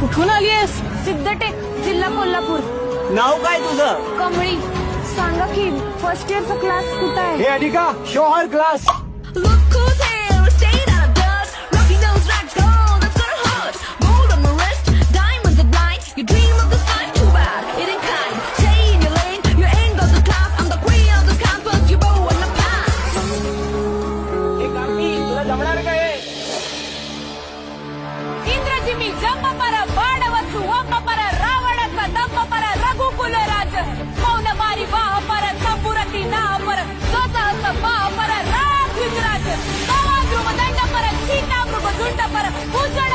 कुठून आलीयस? सिद्धटेक, जिल्हा कोल्हापूर. नाव काय तुझं? कमळी. सांगा की फर्स्ट इयरचा क्लास कुठं आहे? हे अधिका show her class. Look who's here, stayed out of dust. Rocking those racks, gold, that's gonna hurt. Gold on my wrist, diamonds are blind. You dream of the sky, too bad, it ain't kind. Stay in your lane, you ain't got the class. I'm the queen of this campus, you bow in the past. हे काकी तुला जमणार काय? इंद्रजिमी jump पर बाणवसु ओंब पर रावणचा दंभ पर रघुकुल राज मौन मारी वाह पर संपुरती नाह पर स्वतःच बाह पर राज गुजराज तवा ध्रुव दंड पर सीता मृग झुंड पर भूषण